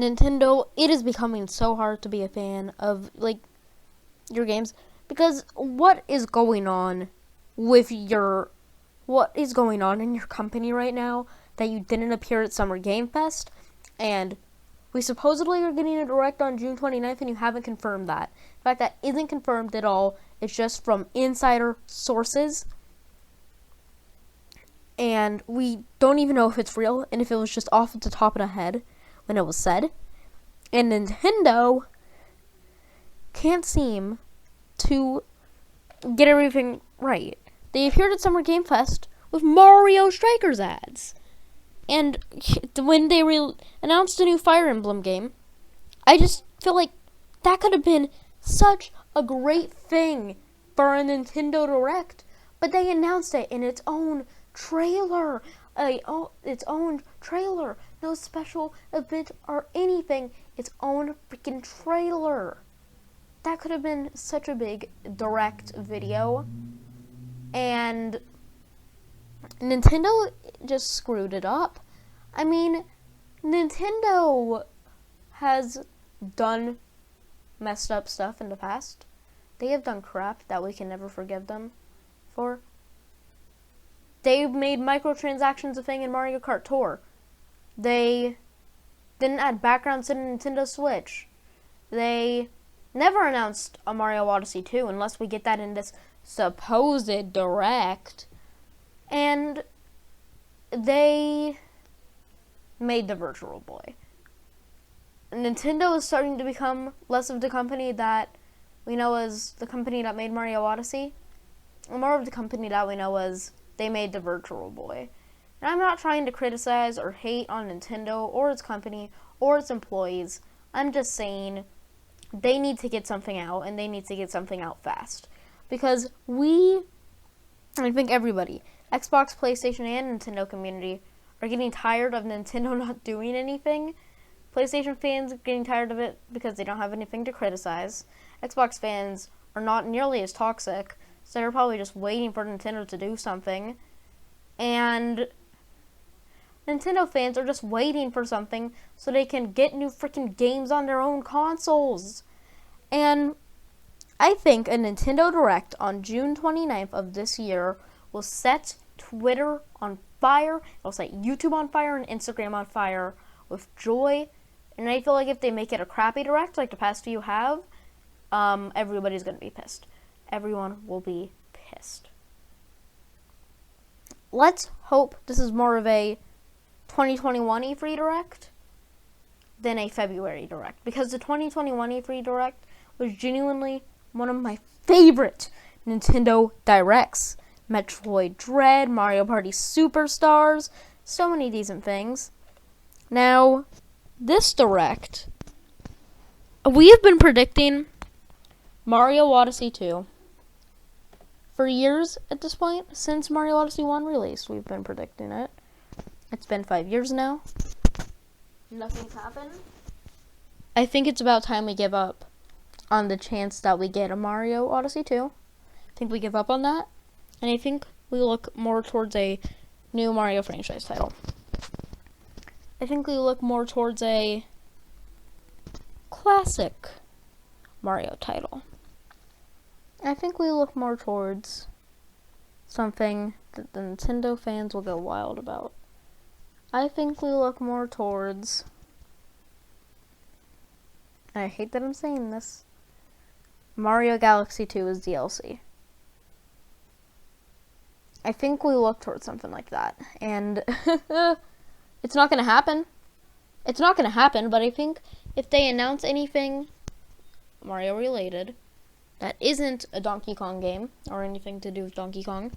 Nintendo, it is becoming so hard to be a fan of, like, your games. Because what is going on in your company right now that you didn't appear at Summer Game Fest? And we supposedly are getting a direct on June 29th, and you haven't confirmed that. In fact, that isn't confirmed at all. It's just from insider sources. And we don't even know if it's real and if it was just off the top of the head when it was said. And Nintendo can't seem to get everything right. They appeared at Summer Game Fest with Mario Strikers ads. And when they announced a new Fire Emblem game, I just feel like that could have been such a great thing for a Nintendo Direct. But they announced it in its own trailer. Its own trailer. No special event or anything. Its own freaking trailer. That could have been such a big Direct video. And Nintendo just screwed it up. I mean, Nintendo has done messed up stuff in the past. They have done crap that we can never forgive them for. They made microtransactions a thing in Mario Kart Tour. They didn't add backgrounds to the Nintendo Switch. They never announced a Mario Odyssey 2 unless we get that in this supposed Direct. And they made the Virtual Boy. Nintendo is starting to become less of the company that we know as the company that made Mario Odyssey, and more of the company that we know as they made the Virtual Boy. And I'm not trying to criticize or hate on Nintendo or its company or its employees. I'm just saying they need to get something out, and they need to get something out fast. Because I think everybody, Xbox, PlayStation, and Nintendo community, are getting tired of Nintendo not doing anything. PlayStation fans are getting tired of it because they don't have anything to criticize. Xbox fans are not nearly as toxic, so they're probably just waiting for Nintendo to do something. And Nintendo fans are just waiting for something so they can get new freaking games on their own consoles. And I think a Nintendo Direct on June 29th of this year will set Twitter on fire. It'll set YouTube on fire and Instagram on fire with joy. And I feel like if they make it a crappy Direct like the past few have, everybody's going to be pissed. Everyone will be pissed. Let's hope this is more of a 2021 E3 Direct than a February Direct. Because the 2021 E3 Direct was genuinely one of my favorite Nintendo Directs. Metroid Dread, Mario Party Superstars, so many decent things. Now, this Direct, we have been predicting Mario Odyssey 2 for years at this point. Since Mario Odyssey 1 released, we've been predicting it. It's been 5 years now. Nothing's happened. I think it's about time we give up on the chance that we get a Mario Odyssey 2. I think we give up on that. And I think we look more towards a new Mario franchise title. I think we look more towards a classic Mario title. I think we look more towards something that the Nintendo fans will go wild about. I think we look more towards, I hate that I'm saying this, Mario Galaxy 2 is DLC. I think we look towards something like that. And it's not going to happen. It's not going to happen, but I think if they announce anything Mario related that isn't a Donkey Kong game or anything to do with Donkey Kong,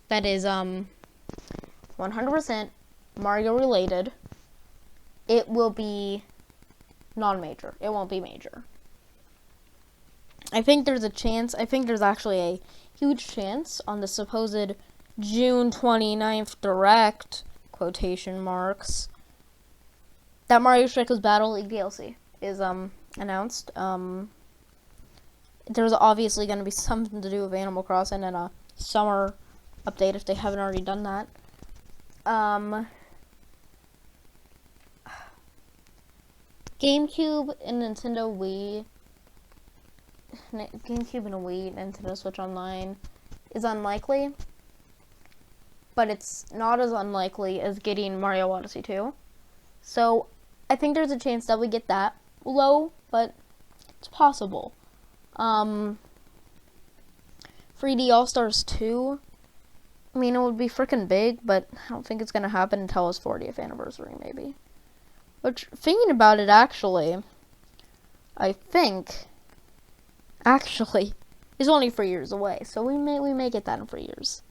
that is 100% Mario related, it will be non-major. It won't be major. I think there's a chance, I think there's actually a huge chance on the supposed June 29th Direct, quotation marks, that Mario Strikers Battle League DLC is announced. There's obviously going to be something to do with Animal Crossing and a summer update if they haven't already done that. GameCube and Nintendo Wii, GameCube and a Wii, Nintendo Switch Online is unlikely, but it's not as unlikely as getting Mario Odyssey 2. So I think there's a chance that we get that. Low, but it's possible. 3D All-Stars 2, I mean, it would be freaking big, but I don't think it's going to happen until his 40th anniversary, maybe. Which, thinking about it, actually, I think, is only 3 years away. So we may get that in 3 years.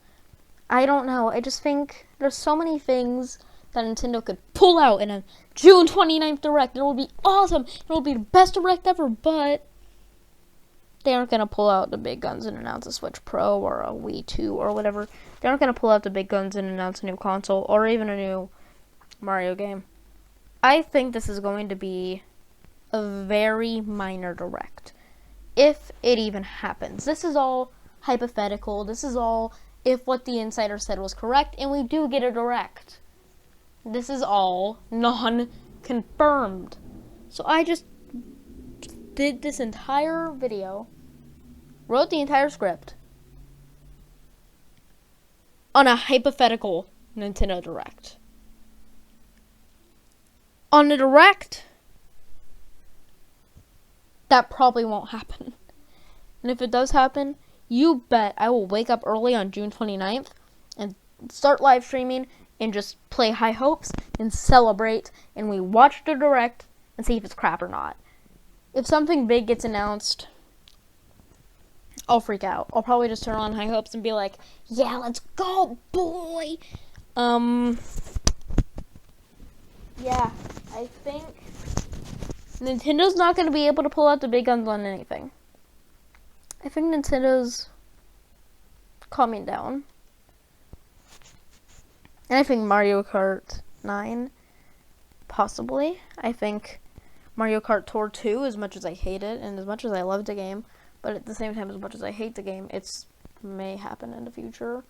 I don't know. I just think there's so many things that Nintendo could pull out in a June 29th Direct. It will be awesome. It will be the best Direct ever, but they aren't going to pull out the big guns and announce a Switch Pro or a Wii 2 or whatever. They aren't going to pull out the big guns and announce a new console or even a new Mario game. I think this is going to be a very minor Direct, if it even happens. This is all hypothetical. This is all if what the insider said was correct, and we do get a Direct. This is all non-confirmed. So I just did this entire video, wrote the entire script on a hypothetical Nintendo Direct. On the Direct, that probably won't happen. And if it does happen, you bet I will wake up early on June 29th and start live streaming and just play High Hopes and celebrate, and we watch the Direct and see if it's crap or not. If something big gets announced, I'll freak out. I'll probably just turn on High Hopes and be like, yeah, let's go, boy! Yeah, I think Nintendo's not going to be able to pull out the big guns on anything. I think Nintendo's calming down. And I think Mario Kart 9, possibly. I think Mario Kart Tour 2, as much as I hate it, and as much as I love the game, but at the same time, as much as I hate the game, it may happen in the future.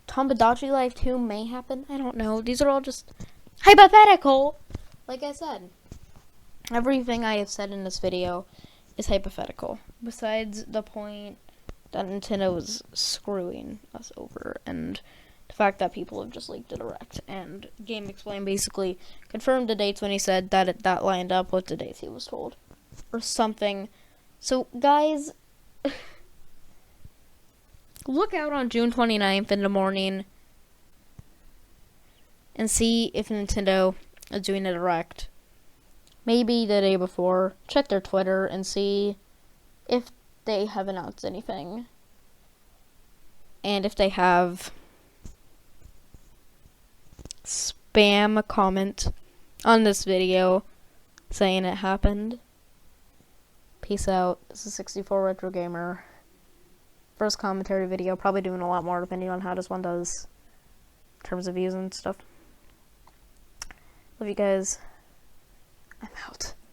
Tomodachi Life 2 may happen. I don't know. These are all just hypothetical. Like I said, everything I have said in this video is hypothetical. Besides the point that Nintendo is screwing us over, and the fact that people have just leaked a Direct. And GameXplain basically confirmed the dates when he said that that lined up with the dates he was told. Or something. So, guys, look out on June 29th in the morning and see if Nintendo is doing a Direct. Maybe the day before. Check their Twitter and see if they have announced anything. And if they have, spam a comment on this video saying it happened. Peace out. This is 64 Retro Gamer. First commentary video. Probably doing a lot more depending on how this one does in terms of views and stuff. Love you guys. I'm out.